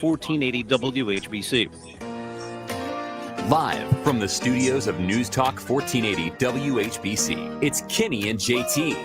1480 WHBC. Live from the studios of News Talk 1480 WHBC, it's Kenny and JT.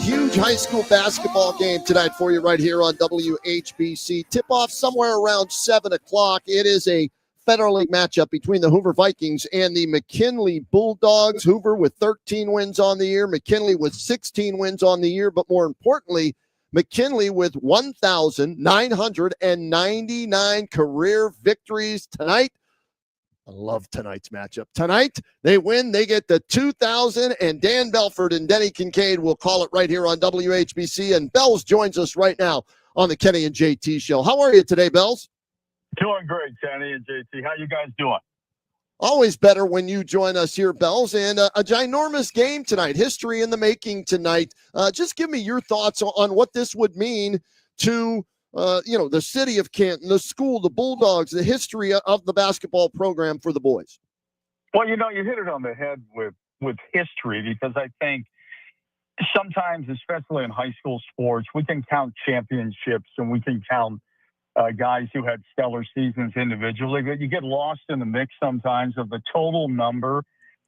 Huge high school basketball game tonight for you right here on WHBC. Tip-off somewhere around 7 o'clock. It is a Federal League matchup between the Hoover Vikings and the McKinley Bulldogs. Hoover with 13 wins on the year, McKinley with 16 wins on the year, but more importantly, McKinley with 1,999 career victories tonight. I love tonight's matchup. Tonight, they win. They get the 2,000, and Dan Belford and Denny Kincaid will call it right here on WHBC. And Bells joins us right now on the Kenny and JT show. How are you today, Bells? Doing great, Kenny and JT. How you guys doing? Always better when you join us here, Bells. And a ginormous game tonight. History in the making tonight. Just give me your thoughts on what this would mean to the city of Canton, the school, the Bulldogs, the history of the basketball program for the boys. Well, you hit it on the head with history, because I think sometimes, especially in high school sports, we can count championships and we can count guys who had stellar seasons individually, but you get lost in the mix sometimes of the total number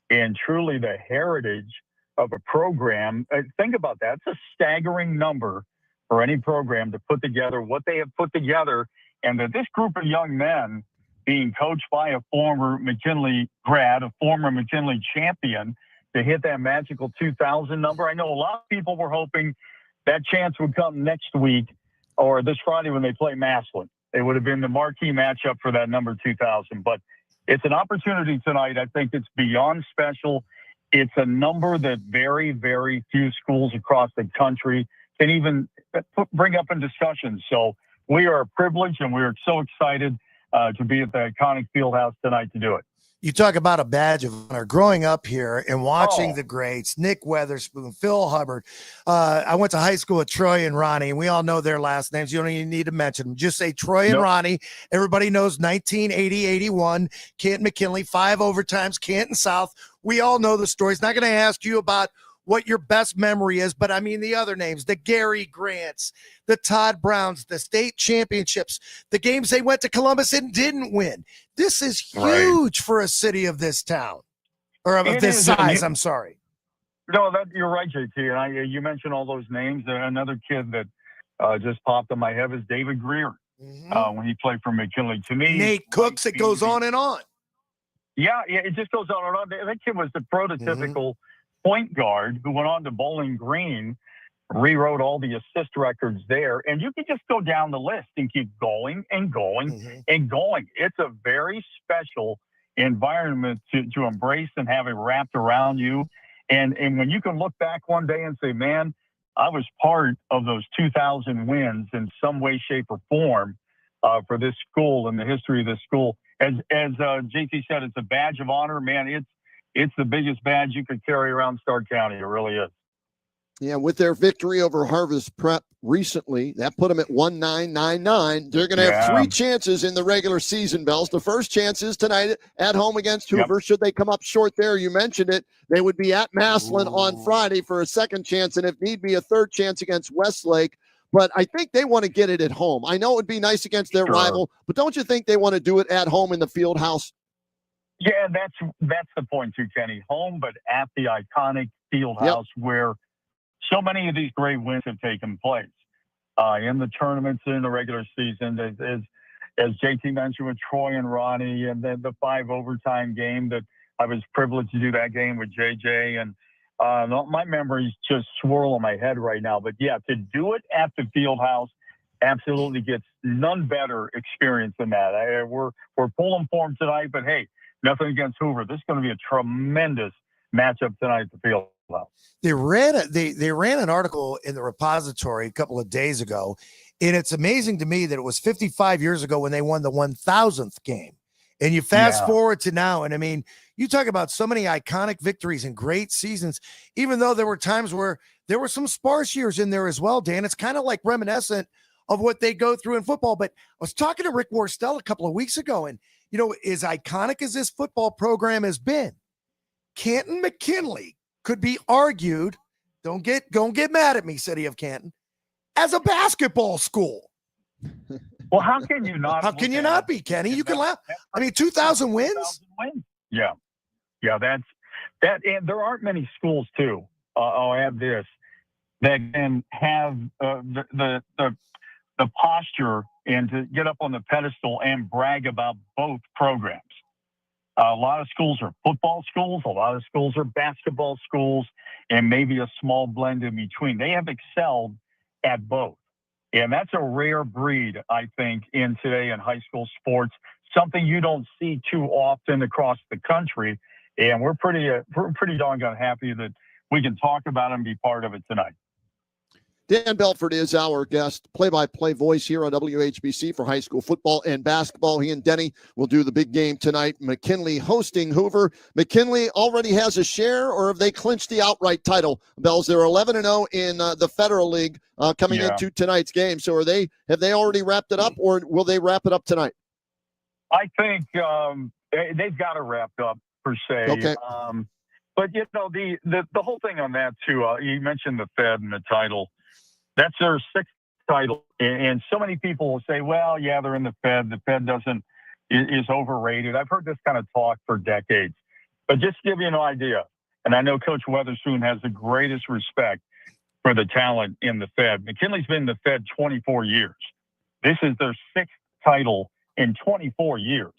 and truly the heritage of a program. Think about that. It's a staggering number for any program to put together what they have put together, and that this group of young men, being coached by a former McKinley grad, a former McKinley champion, to hit that magical 2,000 number. I know a lot of people were hoping that chance would come next week or this Friday when they play Massillon. It would have been the marquee matchup for that number 2,000. But it's an opportunity tonight. I think it's beyond special. It's a number that very, very few schools across the country can even bring up in discussion. So we are privileged and we are so excited to be at the iconic field house tonight to do it. You talk about a badge of honor. Growing up here and watching the greats, Nick Weatherspoon, Phil Hubbard. I went to high school with Troy and Ronnie, and we all know their last names. You don't even need to mention them. Just say Troy and Ronnie. Everybody knows 1980-81, Canton McKinley, 5 overtimes, Canton South. We all know the stories. Not going to ask you about what your best memory is, but I mean the other names, the Gary Grants, the Todd Browns, the state championships, the games they went to Columbus and didn't win. This is huge for a city of this town, or of this size, I'm sorry. No, you're right, JT. And you mentioned all those names. Another kid that just popped in my head is David Greer, when he played for McKinley. To me, Nate Cooks, it goes on and on. Yeah, it just goes on and on. That kid was the prototypical point guard who went on to Bowling Green, rewrote all the assist records there, and you can just go down the list and keep going and going and going. It's a very special environment to embrace and have it wrapped around you. And when you can look back one day and say, man, I was part of those 2,000 wins in some way, shape, or form for this school and the history of this school. As JT said, it's a badge of honor, man. It's the biggest badge you could carry around Stark County. It really is. Yeah, with their victory over Harvest Prep recently, that put them at 1,999. They're going to have 3 chances in the regular season, Bells. The first chance is tonight at home against Hoover. Should they come up short there, you mentioned it, they would be at Massillon on Friday for a second chance, and if need be, a third chance against Westlake. But I think they want to get it at home. I know it would be nice against their rival, but don't you think they want to do it at home in the field house? Yeah, that's the point too, Kenny. Home, but at the iconic field house where so many of these great wins have taken place in the tournaments, in the regular season. As JT mentioned with Troy and Ronnie, and then the 5 overtime game that I was privileged to do that game with JJ. And my memories just swirl in my head right now. But yeah, to do it at the field house absolutely gets none better experience than that. We're pulling for them tonight, but hey, nothing against Hoover. This is going to be a tremendous matchup tonight at the field house. They ran an article in the repository a couple of days ago, and it's amazing to me that it was 55 years ago when they won the 1,000th game. And you fast forward to now, and I mean, you talk about so many iconic victories and great seasons, even though there were times where there were some sparse years in there as well, Dan. It's kind of like reminiscent of what they go through in football. But I was talking to Rick Worstel a couple of weeks ago, and, you know, as iconic as this football program has been, Canton McKinley could be argued, don't get mad at me, City of Canton, as a basketball school. Well, how can you not? How can you not be, Kenny? You can laugh. I mean, 2,000 wins? Yeah. Yeah, that's that. And there aren't many schools, too. I'll add this, that can have the posture and to get up on the pedestal and brag about both programs. A lot of schools are football schools. A lot of schools are basketball schools, and maybe a small blend in between. They have excelled at both. And that's a rare breed, I think, in today in high school sports, something you don't see too often across the country. And we're pretty doggone happy that we can talk about it and be part of it tonight. Dan Belford is our guest, play-by-play voice here on WHBC for high school football and basketball. He and Denny will do the big game tonight. McKinley hosting Hoover. McKinley already has a share, or have they clinched the outright title? Bells, they're 11-0 in the Federal League coming into tonight's game. So have they already wrapped it up, or will they wrap it up tonight? I think they've got it wrapped up, per se. Okay. But, the whole thing on that, too, you mentioned the Fed and the title. That's their sixth title. And so many people will say, well, yeah, they're in the Fed. The Fed is overrated. I've heard this kind of talk for decades. But just to give you an idea, and I know Coach Weatherspoon has the greatest respect for the talent in the Fed. McKinley's been in the Fed 24 years. This is their sixth title in 24 years.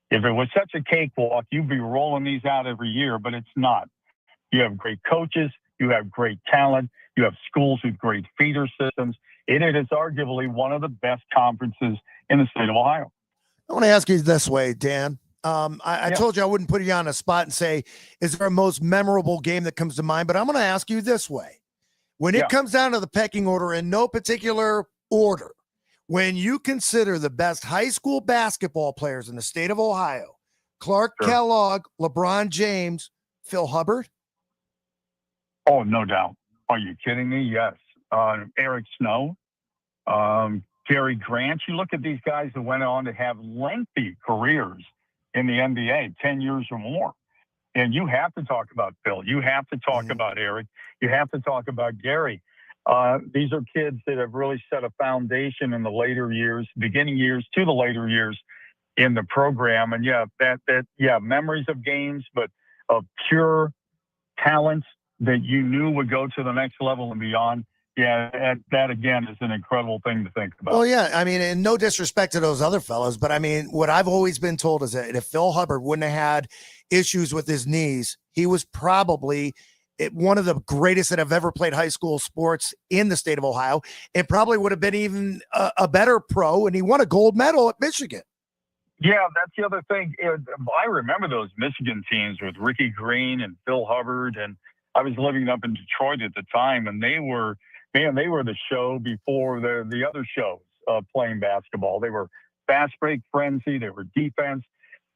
If it was such a cakewalk, you'd be rolling these out every year, but it's not. You have great coaches. You have great talent. You have schools with great feeder systems. It is arguably one of the best conferences in the state of Ohio. I want to ask you this way, Dan. I told you I wouldn't put you on a spot and say, is there a most memorable game that comes to mind? But I'm going to ask you this way. When it comes down to the pecking order in no particular order, when you consider the best high school basketball players in the state of Ohio, Clark Kellogg, LeBron James, Phil Hubbard? Oh, no doubt. Are you kidding me? Yes. Eric Snow, Gary Grant. You look at these guys that went on to have lengthy careers in the NBA, 10 years or more. And you have to talk about Phil. You have to talk about Eric. You have to talk about Gary. These are kids that have really set a foundation in the later years, beginning years to the later years in the program. And memories of games, but of pure talent that you knew would go to the next level and beyond. Yeah, that again is an incredible thing to think about. Well, yeah, I mean, and no disrespect to those other fellows, but I mean, what I've always been told is that if Phil Hubbard wouldn't have had issues with his knees, he was probably one of the greatest that have ever played high school sports in the state of Ohio, and probably would have been even a better pro, and he won a gold medal at Michigan. Yeah, that's the other thing. I remember those Michigan teams with Ricky Green and Phil Hubbard, and I was living up in Detroit at the time, and they were the show before the other shows playing basketball. They were fast break frenzy. They were defense.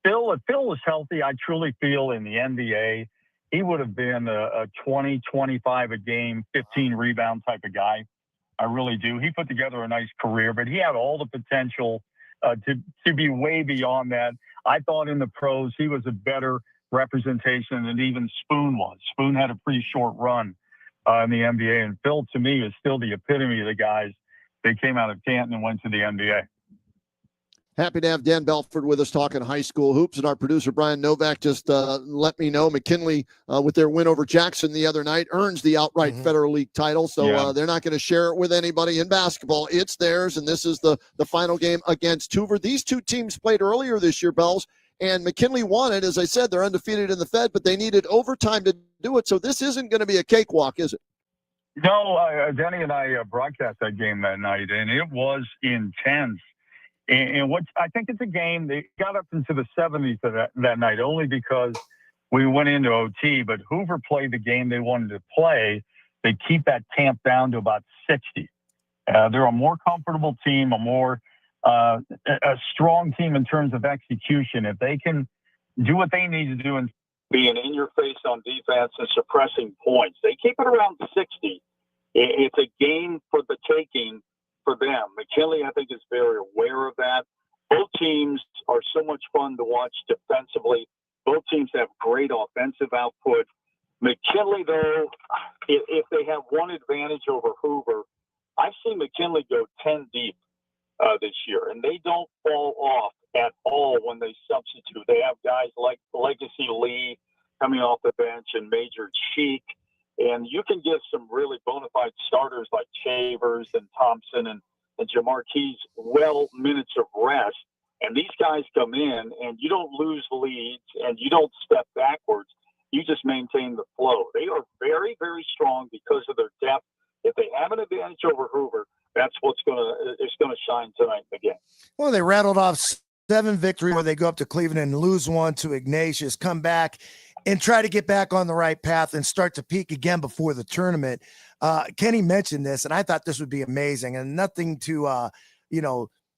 If Phil was healthy, I truly feel in the NBA, he would have been a 20, 25 a game, 15 rebound type of guy. I really do. He put together a nice career, but he had all the potential to be way beyond that. I thought in the pros, he was a better representation than even Spoon was. Spoon had a pretty short run in the NBA, and Phil, to me, is still the epitome of the guys that came out of Canton and went to the NBA. Happy to have Dan Belford with us talking high school hoops, and our producer Brian Novak just let me know McKinley, with their win over Jackson the other night, earns the outright Federal League title, so they're not going to share it with anybody in basketball. It's theirs, and this is the final game against Hoover. These two teams played earlier this year, Bells, and McKinley won it. As I said, they're undefeated in the Fed, but they needed overtime to do it, so this isn't going to be a cakewalk, is it? No, Denny and I broadcast that game that night, and it was intense. And what I think it's a game, they got up into the 70s that night only because we went into OT, but Hoover played the game they wanted to play. They keep that camp down to about 60. They're a more comfortable team, a strong team in terms of execution. If they can do what they need to do and being in your face on defense and suppressing points, they keep it around 60. It's a game for the taking for them. McKinley, I think, is very aware of that. Both teams are so much fun to watch defensively. Both teams have great offensive output. McKinley, though, if they have one advantage over Hoover, I've seen McKinley go 10 deep this year, and they don't fall off at all when they substitute. They have guys like Legacy Lee coming off the bench and Major Cheek, and you can get some really bona fide starters like Chavers and Thompson and Jamarquise minutes of rest. And these guys come in, and you don't lose leads, and you don't step backwards. You just maintain the flow. They are very, very strong because of their depth. If they have an advantage over Hoover, that's what's going to shine tonight in the game. Well, they rattled off 7 victories where they go up to Cleveland and lose 1 to Ignatius, come back and try to get back on the right path and start to peak again before the tournament. Kenny mentioned this, and I thought this would be amazing, and nothing to,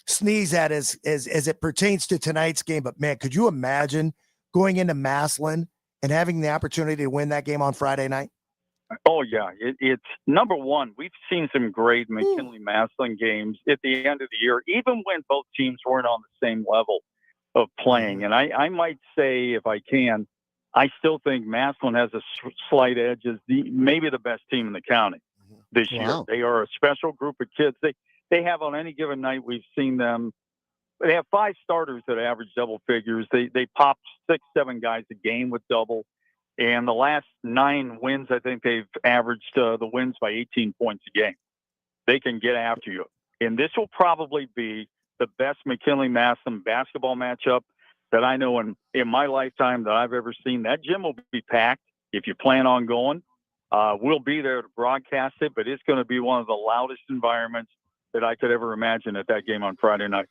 sneeze at as it pertains to tonight's game. But man, could you imagine going into Massillon and having the opportunity to win that game on Friday night? Oh yeah, it's number one. We've seen some great McKinley Massillon games at the end of the year, even when both teams weren't on the same level of playing. And I might say, if I can, I still think Massillon has a slight edge as maybe the best team in the county this year. They are a special group of kids. They have on any given night, we've seen them. They have 5 starters that average double figures. They pop 6, 7 guys a game with double. And the last 9 wins, I think they've averaged the wins by 18 points a game. They can get after you. And this will probably be the best McKinley-Massillon basketball matchup that I know in my lifetime that I've ever seen. That gym will be packed if you plan on going. We'll be there to broadcast it, but it's going to be one of the loudest environments that I could ever imagine at that game on Friday night.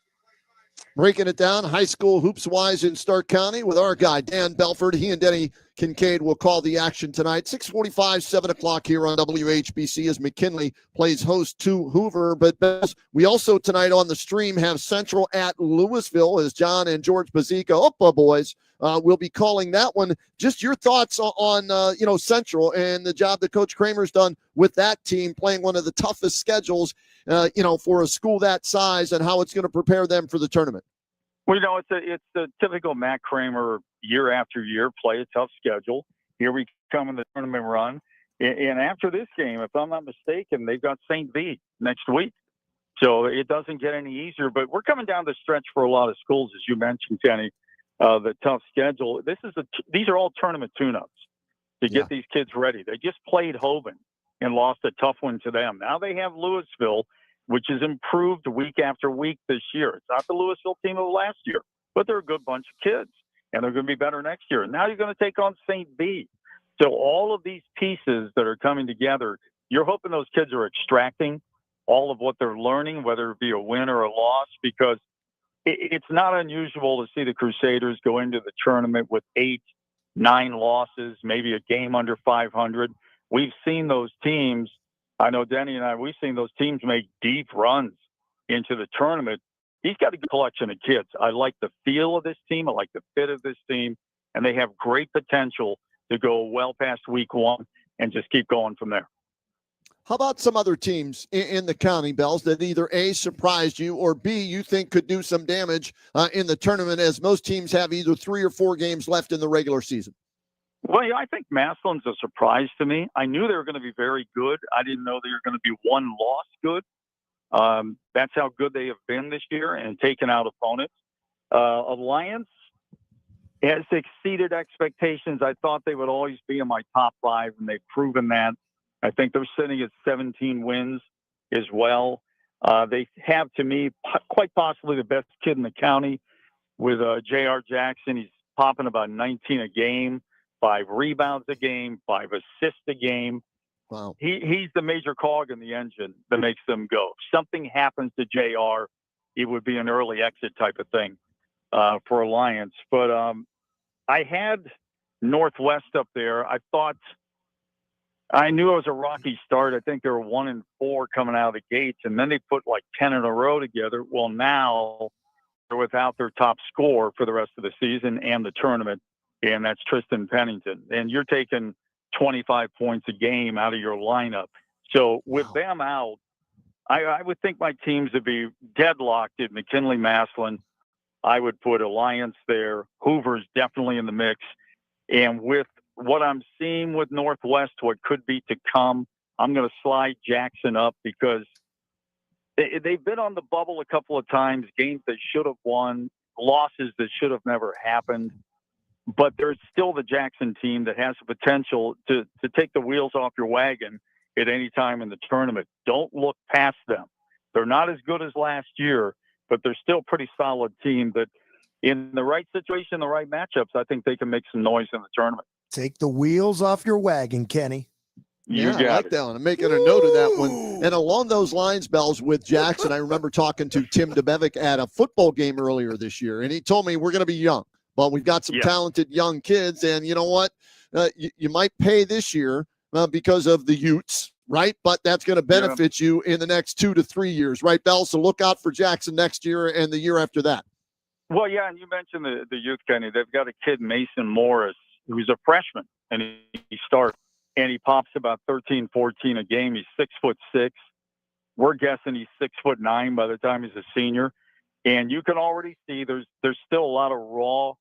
Breaking it down, high school hoops-wise in Stark County with our guy, Dan Belford. He and Denny Kincaid will call the action tonight. 6:45, 7 o'clock here on WHBC as McKinley plays host to Hoover. But we also tonight on the stream have Central at Louisville as John and George Bazico, boys, will be calling that one. Just your thoughts on Central and the job that Coach Kramer's done with that team, playing one of the toughest schedules for a school that size, and how it's going to prepare them for the tournament. Well, it's the typical Matt Kramer year after year, play a tough schedule. Here we come in the tournament run. And after this game, if I'm not mistaken, they've got St. V next week. So it doesn't get any easier. But we're coming down the stretch for a lot of schools, as you mentioned, Kenny, the tough schedule. These are all tournament tune-ups to get these kids ready. They just played Hoban and lost a tough one to them. Now they have Louisville, which has improved week after week this year. It's not the Louisville team of last year, but they're a good bunch of kids, and they're going to be better next year. And now you're going to take on St. V. So all of these pieces that are coming together, you're hoping those kids are extracting all of what they're learning, whether it be a win or a loss, because it's not unusual to see the Crusaders go into the tournament with 8, 9 losses, maybe a game under 500. We've seen those teams. I know Denny and we've seen those teams make deep runs into the tournament. He's got a good collection of kids. I like the feel of this team. I like the fit of this team. And they have great potential to go well past week 1 and just keep going from there. How about some other teams in the county, Bells, that either A, surprised you, or B, you think could do some damage in the tournament, as most teams have either 3 or 4 games left in the regular season? Well, I think Massillon's a surprise to me. I knew they were going to be very good. I didn't know they were going to be 1 loss good. That's how good they have been this year and taken out opponents. Alliance has exceeded expectations. I thought they would always be in my top 5, and they've proven that. I think they're sitting at 17 wins as well. They have, to me, quite possibly the best kid in the county with J.R. Jackson. He's popping about 19 a game. 5 rebounds a game, 5 assists a game. Wow. He's the major cog in the engine that makes them go. If something happens to JR, it would be an early exit type of thing for Alliance. But I had Northwest up there. I knew it was a rocky start. I think they were 1-4 coming out of the gates, and then they put like 10 in a row together. Well, now they're without their top scorer for the rest of the season and the tournament. And that's Tristan Pennington. And you're taking 25 points a game out of your lineup. So with them out, I would think my teams would be deadlocked at McKinley-Massillon. I would put Alliance there. Hoover's definitely in the mix. And with what I'm seeing with Northwest, what could be to come, I'm going to slide Jackson up because They've been on the bubble a couple of times, games they should have won, losses that should have never happened. But there's still the Jackson team that has the potential to take the wheels off your wagon at any time in the tournament. Don't look past them. They're not as good as last year, but they're still a pretty solid team that in the right situation, the right matchups, I think they can make some noise in the tournament. Take the wheels off your wagon, Kenny. Yeah, I like that one. I'm making a note of that one. And along those lines, Bells, with Jackson, I remember talking to Tim DeBevick at a football game earlier this year, and he told me we're going to be young, but we've got some talented young kids, and you know what? You might pay this year because of the Utes, right? But that's going to benefit you in the next 2 to 3 years, right, Bells? So look out for Jackson next year and the year after that. Well, yeah, and you mentioned the youth, Kenny. They've got a kid, Mason Morris, who's a freshman, and he starts. And he pops about 13, 14 a game. He's 6'6". We're guessing he's 6'9" by the time he's a senior. And you can already see there's still a lot of raw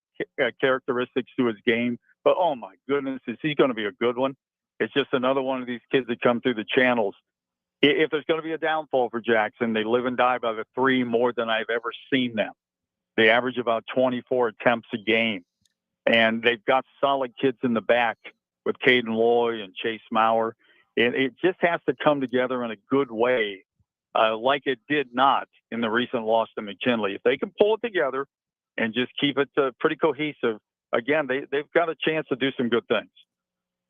characteristics to his game. But, oh, my goodness, is he going to be a good one? It's just another one of these kids that come through the channels. If there's going to be a downfall for Jackson, they live and die by the three more than I've ever seen them. They average about 24 attempts a game. And they've got solid kids in the back with Caden Loy and Chase Maurer. And it just has to come together in a good way, like it did not in the recent loss to McKinley. If they can pull it together and just keep it pretty cohesive, again, they've got a chance to do some good things.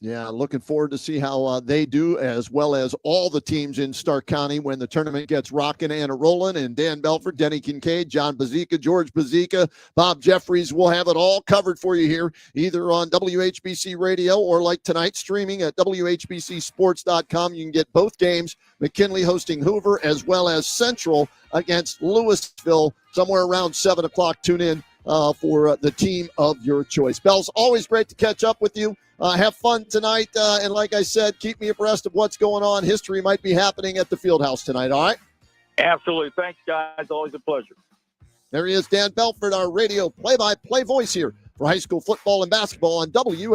Yeah, looking forward to see how they do, as well as all the teams in Stark County when the tournament gets rocking and rolling. And Dan Belford, Denny Kincaid, John Bazika, George Bazika, Bob Jeffries, will have it all covered for you here, either on WHBC Radio or like tonight, streaming at WHBCSports.com. You can get both games, McKinley hosting Hoover, as well as Central against Louisville, somewhere around 7 o'clock. Tune in for the team of your choice. Bells, always great to catch up with you. Have fun tonight, and like I said, keep me abreast of what's going on. History might be happening at the Fieldhouse tonight, all right? Absolutely. Thanks, guys. Always a pleasure. There he is, Dan Belford, our radio play-by-play voice here for high school football and basketball on WHBC.